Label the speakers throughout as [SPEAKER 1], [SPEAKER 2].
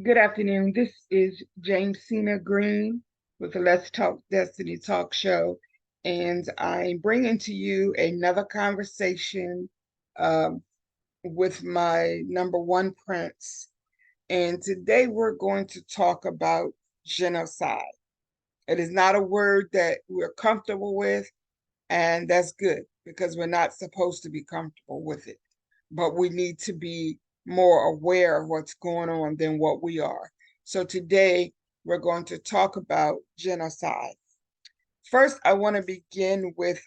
[SPEAKER 1] Good afternoon. This is Jamesina Green with the Let's Talk Destiny Talk Show, and I'm bringing to you another conversation um, with my number one prince. And today we're going to talk about genocide. It is not a word that we're comfortable with, and that's good because we're not supposed to be comfortable with it. But we need to be more aware of what's going on than what we are. So today we're going to talk about genocide. First, I want to begin with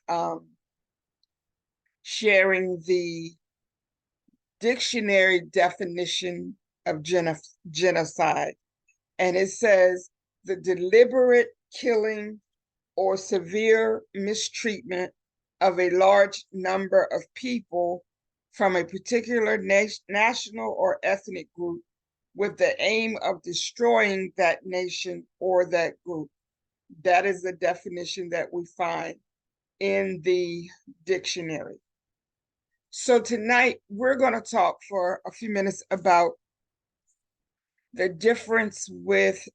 [SPEAKER 1] sharing the dictionary definition of genocide. And it says the deliberate killing or severe mistreatment of a large number of people from a particular national or ethnic group with the aim of destroying that nation or that group. That is the definition that we find in the dictionary. So tonight we're going to talk for a few minutes about the difference with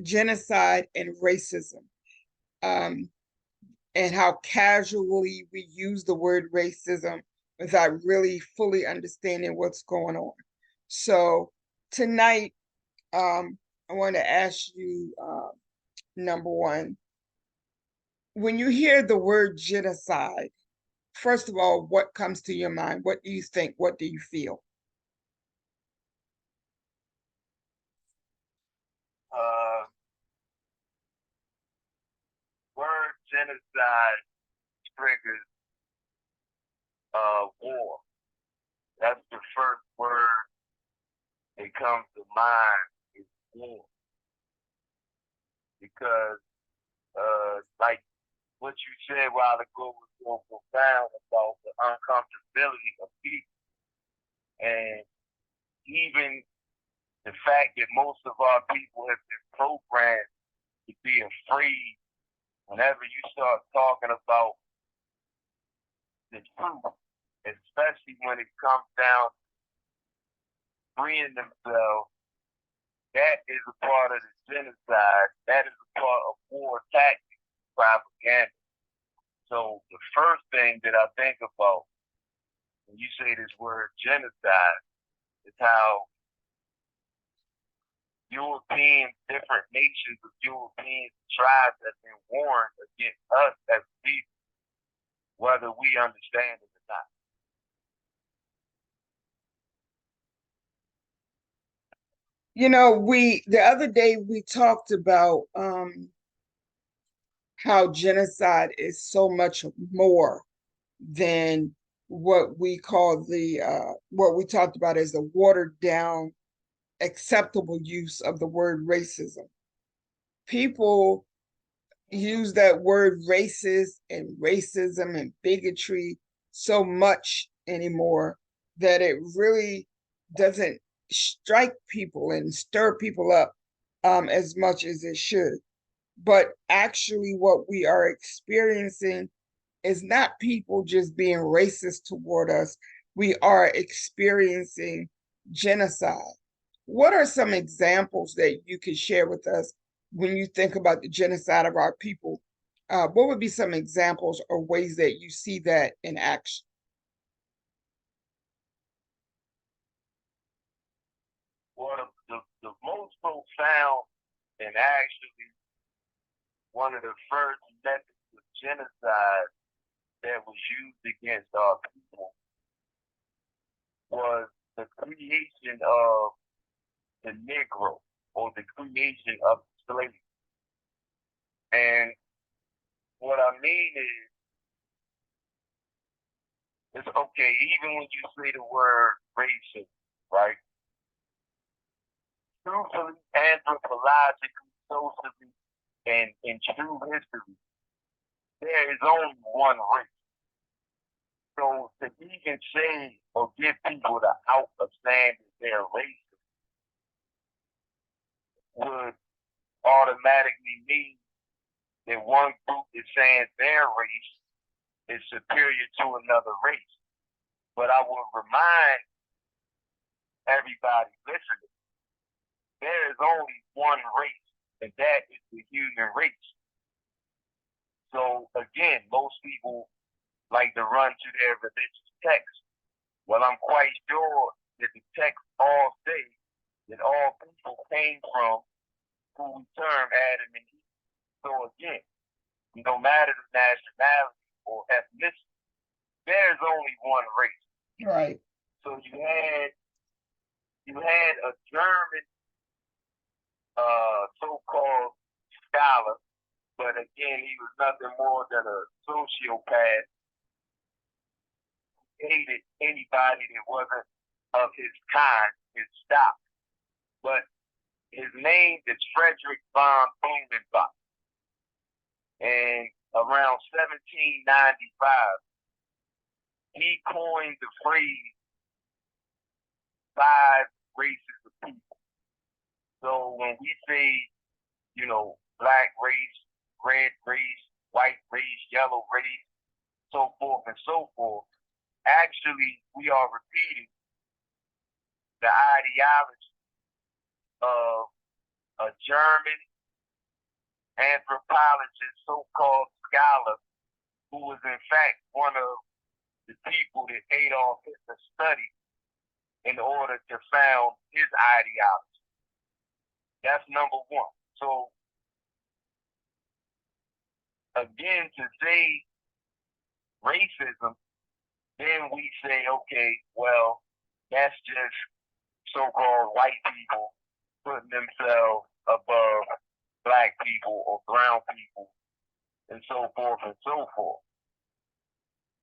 [SPEAKER 1] genocide and racism. Um, and how casually we use the word racism without really fully understanding what's going on. So tonight, I want to ask you, number one, when you hear the word genocide, first of all, what comes to your mind? What do you think? What do you feel?
[SPEAKER 2] Uh, Word genocide triggers war. That's the first word that comes to mind is war. Because, like what you said a while ago was so profound about the uncomfortability of people. And even the fact that most of our people have been programmed to be afraid whenever you start talking about the truth, especially when it comes down to freeing themselves, that is a part of the genocide. That is a part of war tactics, propaganda. So the first thing that I think about when you say this word genocide is how European, different nations of European tribes have been warned against us as people, whether we understand it or not.
[SPEAKER 1] The other day we talked about how genocide is so much more than what we call what we talked about as the watered down acceptable use of the word racism. People use that word racist and racism and bigotry so much anymore that it really doesn't strike people and stir people up as much as it should. But actually, what we are experiencing is not people just being racist toward us. We are experiencing genocide. What are some examples that you could share with us when you think about the genocide of our people? What would be some examples or ways that you see that in action?
[SPEAKER 2] One of the most profound and actually one of the first methods of genocide that was used against our people was the creation of the Negro or the creation of slavery. And what I mean is, it's okay, even when you say the word racism, right? Truthfully, anthropologically, socially, and in true history, there is only one race. So to even say or give people the out of saying that they're racist would automatically mean that one group is saying their race is superior to another race. But I will remind everybody listening there is only one race, and that is the human race. So again, most people like to run to their religious texts. Well, I'm quite sure that the texts all say that all people came from who we term Adam and Eve. So again, no matter the nationality or ethnicity, there's only one race.
[SPEAKER 1] Right.
[SPEAKER 2] So you had a German so-called scholar, but again, he was nothing more than a sociopath. Hated anybody that wasn't of his kind, his stock. But his name is Frederick von Blumenbach. And around 1795, he coined the phrase five races of people. So when we say, black race, red race, white race, yellow race, so forth and so forth, actually we are repeating the ideology of a German anthropologist, so-called scholar, who was in fact one of the people that Adolf Hitler studied in order to found his ideology. That's number one. So again, to say racism, then we say, okay, well, that's just so-called white people putting themselves above black people or brown people and so forth and so forth.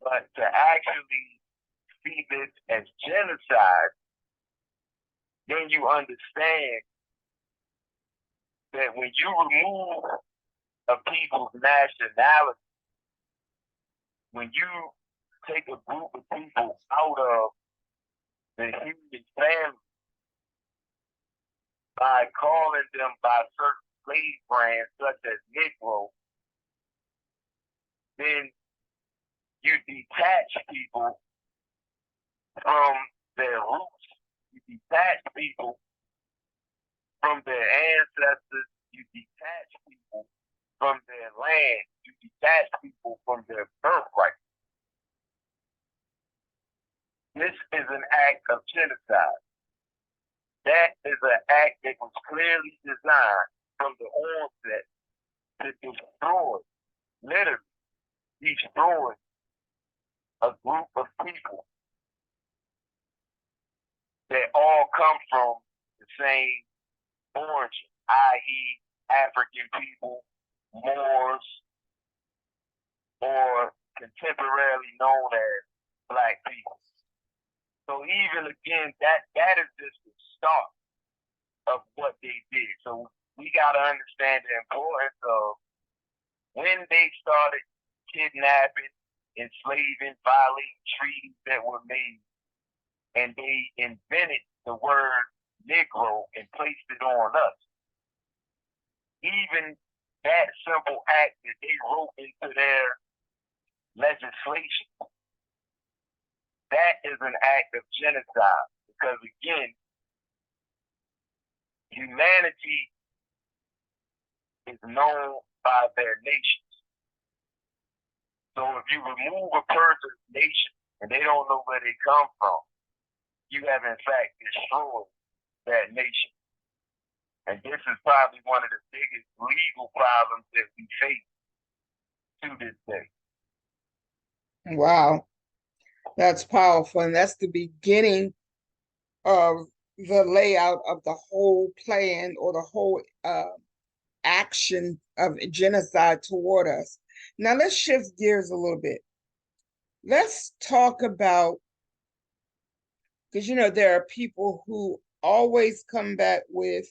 [SPEAKER 2] But to actually see this as genocide, then you understand that when you remove a people's nationality, when you take a group of people out of the human family by calling them by certain slave brands such as Negro, then you detach people from their roots. You detach people from their ancestors. You detach people from their land. You detach people from their birthright. This is an act of genocide. That is an act that was clearly designed from the onset to destroy, literally destroy a group of people that all come from the same origin, i.e., African people, Moors, or contemporarily known as black people. So even again, that is just the start of what they did. So we got to understand the importance of when they started kidnapping, enslaving, violating treaties that were made, and they invented the word Negro and placed it on us. Even that simple act that they wrote into their legislation, that is an act of genocide. Because again, humanity is known by their nations. So if you remove a person's nation and they don't know where they come from, you have in fact destroyed that nation. And this is probably one of the biggest legal problems that we face to this day.
[SPEAKER 1] Wow, that's powerful. And that's the beginning of the layout of the whole plan or the whole action of genocide toward us. Now let's shift gears a little bit. Let's talk about, because there are people who always come back with,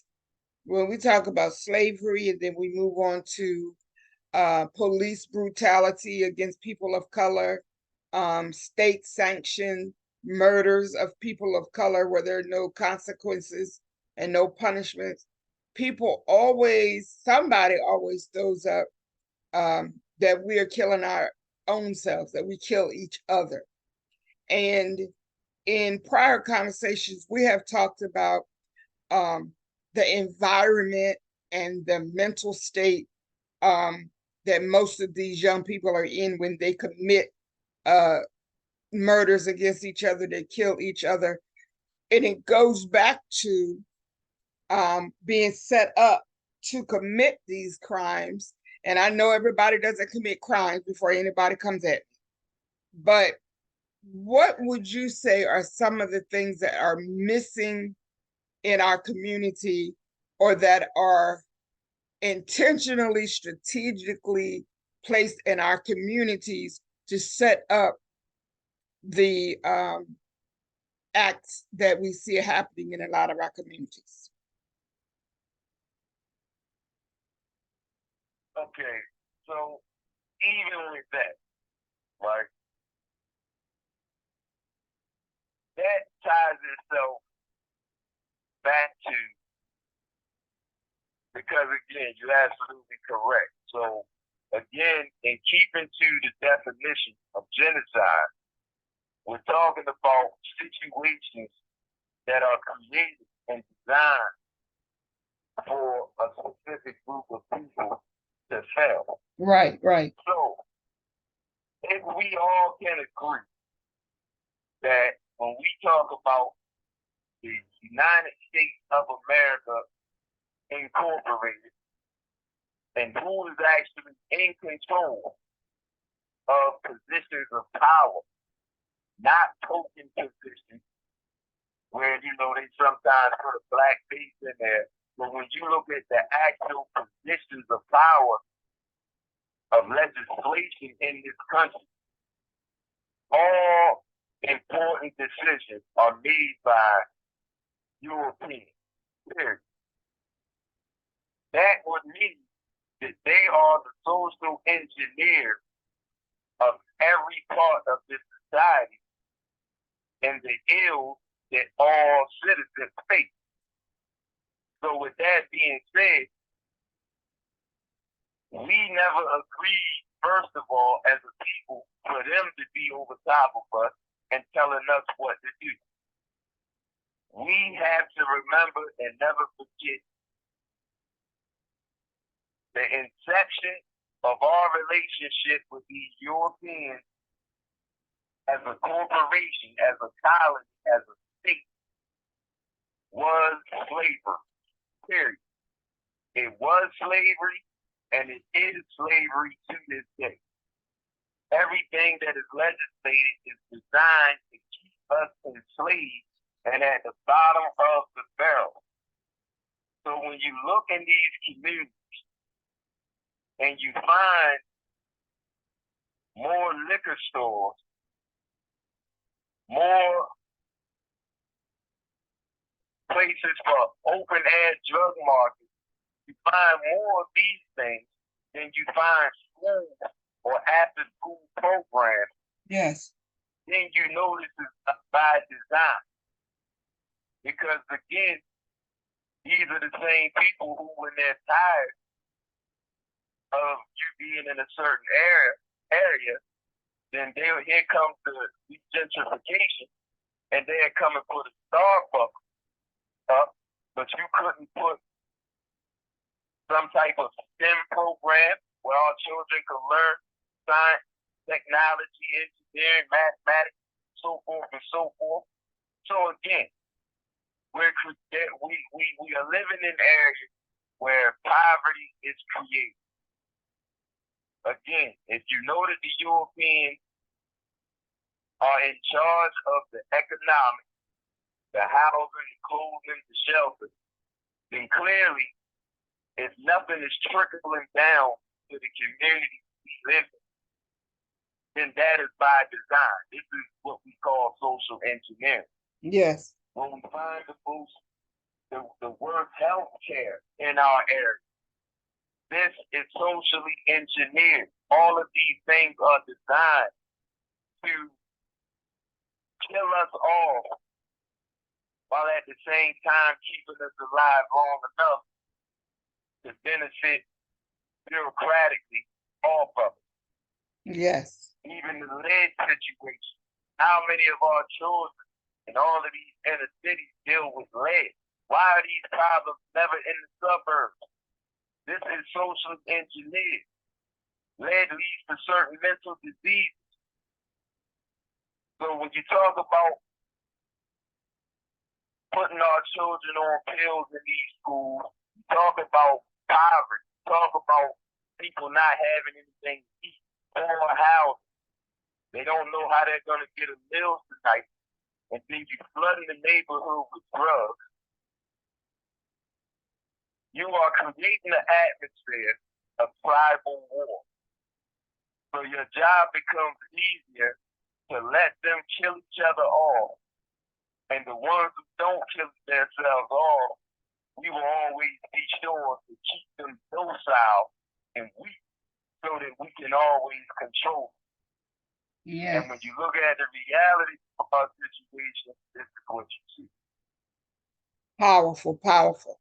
[SPEAKER 1] when we talk about slavery, and then we move on to police brutality against people of color, state-sanctioned murders of people of color where there are no consequences and no punishments. Somebody always throws up that we are killing our own selves, that we kill each other. And in prior conversations, we have talked about the environment and the mental state that most of these young people are in when they commit uh, murders against each other, they kill each other. And it goes back to being set up to commit these crimes. And I know everybody doesn't commit crimes before anybody comes at me, but what would you say are some of the things that are missing in our community or that are intentionally, strategically placed in our communities to set up the acts that we see happening in a lot of our communities?
[SPEAKER 2] Okay, so even with that, right, that ties itself back to, because again, you're absolutely correct. So again, in keeping to the definition of genocide, we're talking about situations that are created and designed for a specific group of people to fail.
[SPEAKER 1] Right, right.
[SPEAKER 2] So if we all can agree that when we talk about the United States of America Incorporated and who is actually in control of positions of power, not token positions where, you know, they sometimes put a black face in there. But when you look at the actual positions of power of legislation in this country, all important decisions are made by Europeans. Period. That would mean that they are the social engineers of every part of this society and the ills that all citizens face. So with that being said, we never agreed, first of all, as a people, for them to be over top of us and telling us what to do. We have to remember and never forget the inception of our relationship with these Europeans as a corporation, as a colony, as a state, was slavery. Period. It was slavery, and it is slavery to this day. Everything that is legislated is designed to keep us enslaved and at the bottom of the barrel. So when you look in these communities and you find more liquor stores, more places for open air drug markets, you find more of these things than you find schools or after school programs.
[SPEAKER 1] Yes.
[SPEAKER 2] Then you know this is by design. Because again, these are the same people who, when they're tired of you being in a certain area, then here comes the gentrification, and they'll come and put a Starbucks up, but you couldn't put some type of STEM program where our children could learn science, technology, engineering, mathematics, so forth and so forth. So again, we are living in areas where poverty is created. Again, if you know that the Europeans are in charge of the economic, the housing, the clothing, the shelter, then clearly, if nothing is trickling down to the community we live in, then that is by design. This is what we call social engineering.
[SPEAKER 1] Yes.
[SPEAKER 2] When we find the word healthcare in our area, this is socially engineered. All of these things are designed to kill us all, while at the same time keeping us alive long enough to benefit bureaucratically off of it.
[SPEAKER 1] Yes.
[SPEAKER 2] Even the lead situation. How many of our children in all of these inner cities deal with lead? Why are these problems never in the suburbs? This is social engineered. Lead leads to certain mental diseases. So when you talk about putting our children on pills in these schools, you talk about poverty, you talk about people not having anything to eat, poor housing. They don't know how they're going to get a meal tonight. And then you flooding the neighborhood with drugs. You are creating an atmosphere of tribal war. So your job becomes easier to let them kill each other off. And the ones who don't kill themselves off, we will always be sure to keep them docile and weak so that we can always control.
[SPEAKER 1] Yes.
[SPEAKER 2] And when you look at the reality of our situation, this is what you see.
[SPEAKER 1] Powerful, powerful,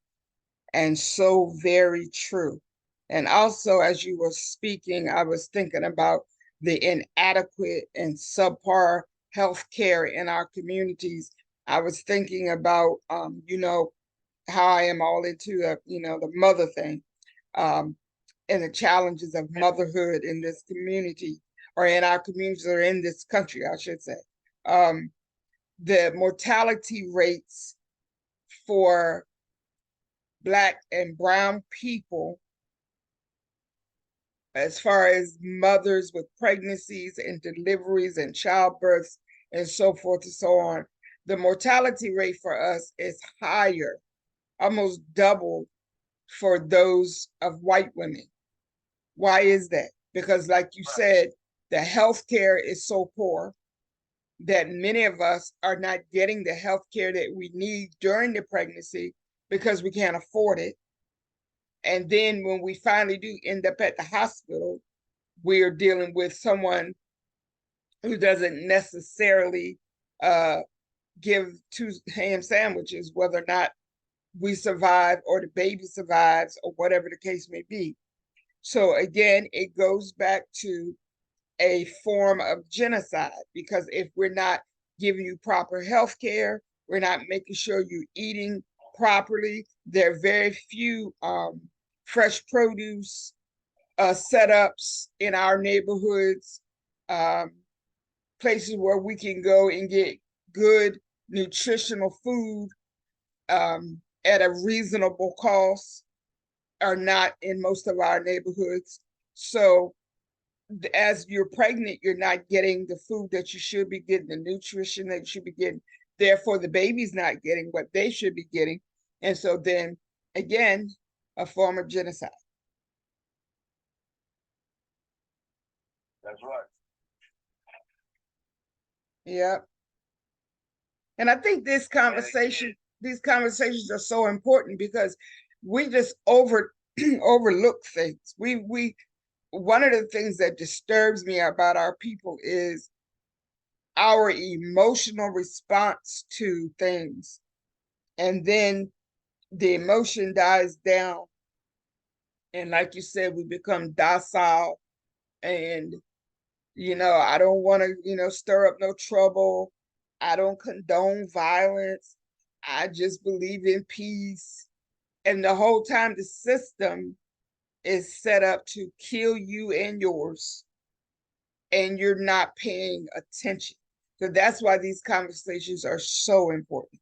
[SPEAKER 1] and so very true. And also, as you were speaking, I was thinking about the inadequate and subpar health care in our communities. I was thinking about, how I am all into, the mother thing, um, and the challenges of motherhood in this community, or in our communities, or in this country, I should say. Um, the mortality rates for Black and brown people, as far as mothers with pregnancies and deliveries and childbirths and so forth and so on, the mortality rate for us is higher, almost double for those of white women. Why is that? Because, like you said, the health care is so poor that many of us are not getting the health care that we need during the pregnancy because we can't afford it. And then when we finally do end up at the hospital, we're dealing with someone who doesn't necessarily uh, give two ham sandwiches, whether or not we survive or the baby survives or whatever the case may be. So again, it goes back to a form of genocide, because if we're not giving you proper health care, we're not making sure you're eating properly. There are very few fresh produce setups in our neighborhoods, um, places where we can go and get good nutritional food at a reasonable cost are not in most of our neighborhoods. So as you're pregnant, you're not getting the food that you should be getting, the nutrition that you should be getting. Therefore, the baby's not getting what they should be getting. And so then again, a form of genocide.
[SPEAKER 2] That's right.
[SPEAKER 1] Yeah. And I think these conversations are so important because we just overlook things. We one of the things that disturbs me about our people is our emotional response to things. And then the emotion dies down. And like you said, we become docile, and I don't want to, stir up no trouble. I don't condone violence. I just believe in peace. And the whole time the system is set up to kill you and yours, and you're not paying attention. So that's why these conversations are so important.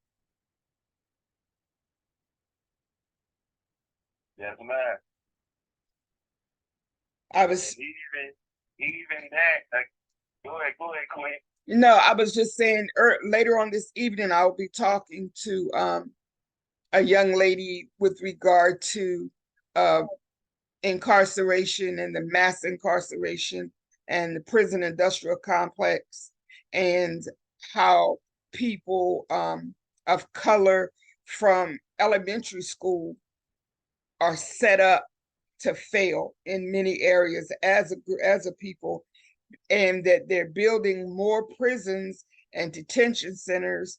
[SPEAKER 2] Yes, man.
[SPEAKER 1] I was,
[SPEAKER 2] Even that, like, go ahead, Queen.
[SPEAKER 1] I was just saying later on this evening, I'll be talking to a young lady with regard to uh, incarceration and the mass incarceration and the prison industrial complex, and how people of color from elementary school are set up to fail in many areas as a people, and that they're building more prisons and detention centers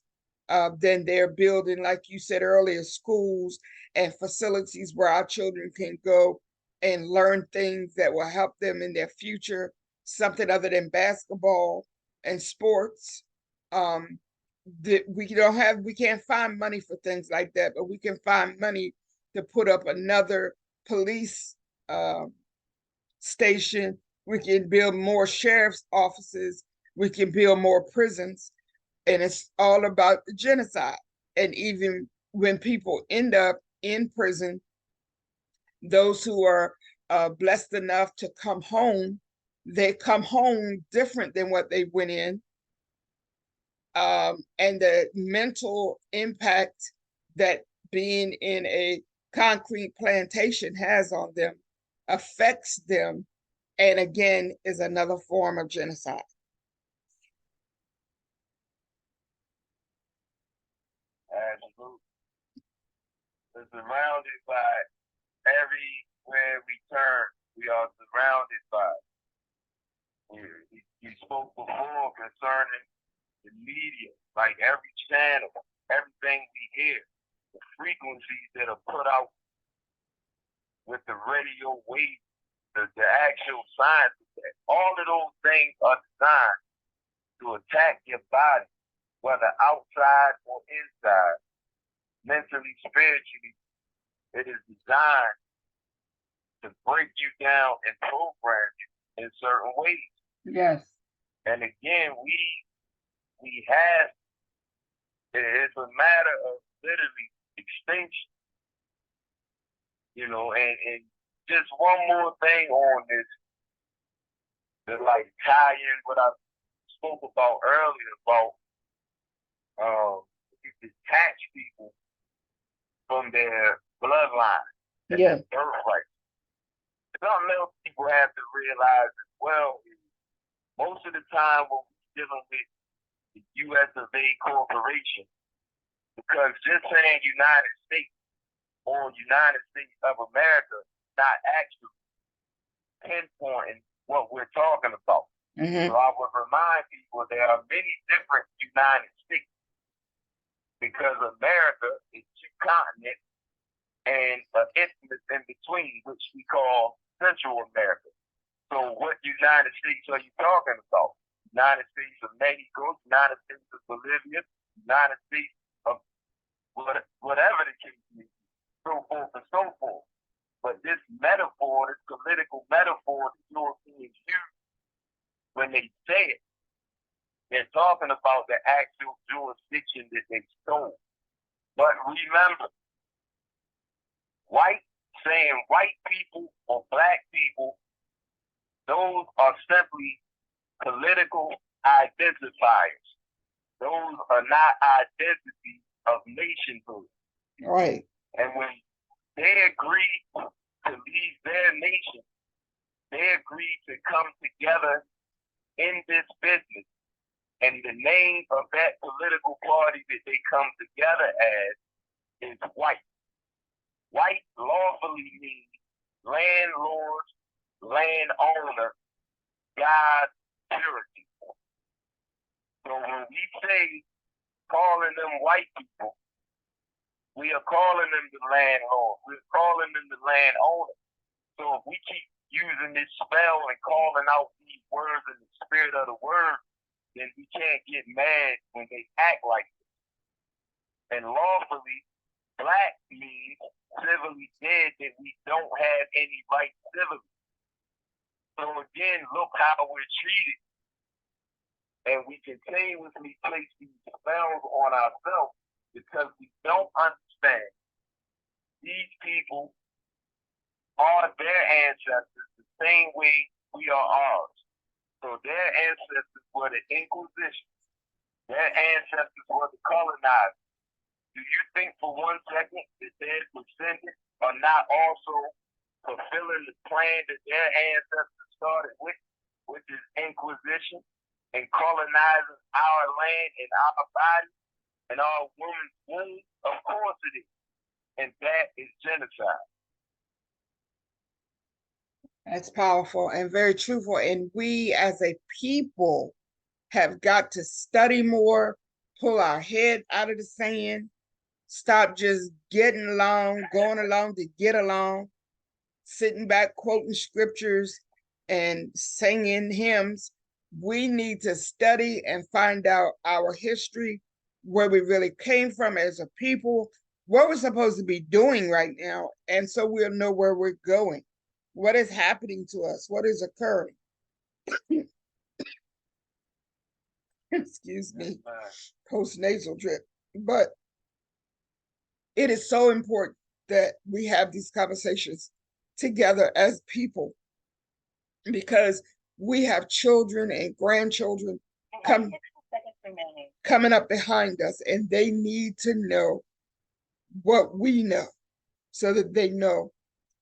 [SPEAKER 1] than they're building, like you said earlier, schools and facilities where our children can go and learn things that will help them in their future, something other than basketball and sports. Um, we can't find money for things like that, but we can find money to put up another police station. We can build more sheriff's offices. We can build more prisons. And it's all about the genocide. And even when people end up in prison, those who are blessed enough to come home, they come home different than what they went in. And the mental impact that being in a concrete plantation has on them affects them, and again is another form of genocide.
[SPEAKER 2] Absolutely. We're surrounded by everywhere we turn. We are surrounded by. We spoke before concerning the media, like every channel, everything we hear, the frequencies that are put out with the radio wave, the actual science of that. All of those things are designed to attack your body, whether outside or inside, mentally, spiritually. It is designed to break you down and program you in certain ways.
[SPEAKER 1] Yes.
[SPEAKER 2] And again, we have, it's a matter of literally extinction, and just one more thing on this to like tie in what I spoke about earlier about you detach people from their bloodline and
[SPEAKER 1] Yeah.
[SPEAKER 2] their birthright. Something else people have to realize as well is most of the time when we're dealing with the US of A corporation, because just saying United States or United States of America is not actually pinpointing what we're talking about.
[SPEAKER 1] Mm-hmm.
[SPEAKER 2] So I would remind people there are many different United States because America is two continents and an isthmus in between, which we call Central America. So what United States are you talking about? United States of Mexico, United States of Bolivia, United States of whatever the case is, so forth and so forth. But this metaphor, this political metaphor that Europeans use when they say it, they're talking about the actual jurisdiction that they stole. But remember, saying white people or black people, those are simply political identifiers. Those are not identities of nationhood.
[SPEAKER 1] Right.
[SPEAKER 2] And when they agree to leave their nation, they agree to come together in this business. And the name of that political party that they come together as is white. White lawfully means landlord, landowner, God, purity. So when we say calling them white people, we are calling them the landlord. We're calling them the landowner. So if we keep using this spell and calling out these words in the spirit of the word, then we can't get mad when they act like this. And lawfully, black means civilly dead, that we don't have any right civilly. So again, look how we're treated. And we continuously place these spells on ourselves because we don't understand these people are their ancestors the same way we are ours. So their ancestors were the Inquisition. Their ancestors were the colonizers. Do you think for 1 second that their descendants are not also fulfilling the plan that their ancestors started with, which is Inquisition and colonizing our land and our body and our woman's womb? Of course it is. And that is genocide.
[SPEAKER 1] That's powerful and very truthful. And we as a people have got to study more, pull our head out of the sand, stop just getting along, going along to get along, sitting back quoting scriptures and singing hymns. We need to study and find out our history, where we really came from as a people, what we're supposed to be doing right now, and so we'll know where we're going, what is happening to us, what is occurring. Excuse me, post-nasal drip. But it is so important that we have these conversations together as people, because we have children and grandchildren coming up behind us, and they need to know what we know so that they know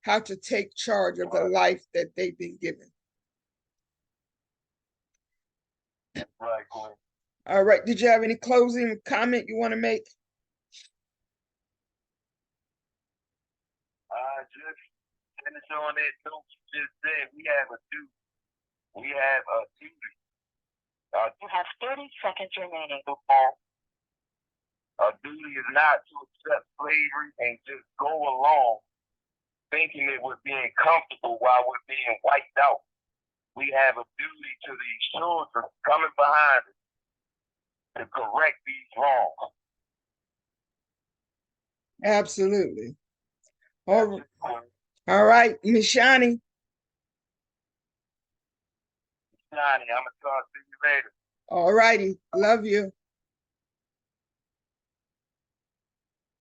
[SPEAKER 1] how to take charge of the life that they've been given.
[SPEAKER 2] Right, Queen.
[SPEAKER 1] All right. Did you have any closing comment you want to make?
[SPEAKER 2] Just finish on that note you just said. We have a duty. We have a duty. You have 30 seconds remaining. Our duty is not to accept slavery and just go along thinking that we're being comfortable while we're being wiped out. We have a duty to these children coming behind us to correct these wrongs.
[SPEAKER 1] Absolutely. All right, Miss Shani.
[SPEAKER 2] Johnny, I'm going to talk to you later.
[SPEAKER 1] All righty. Love you.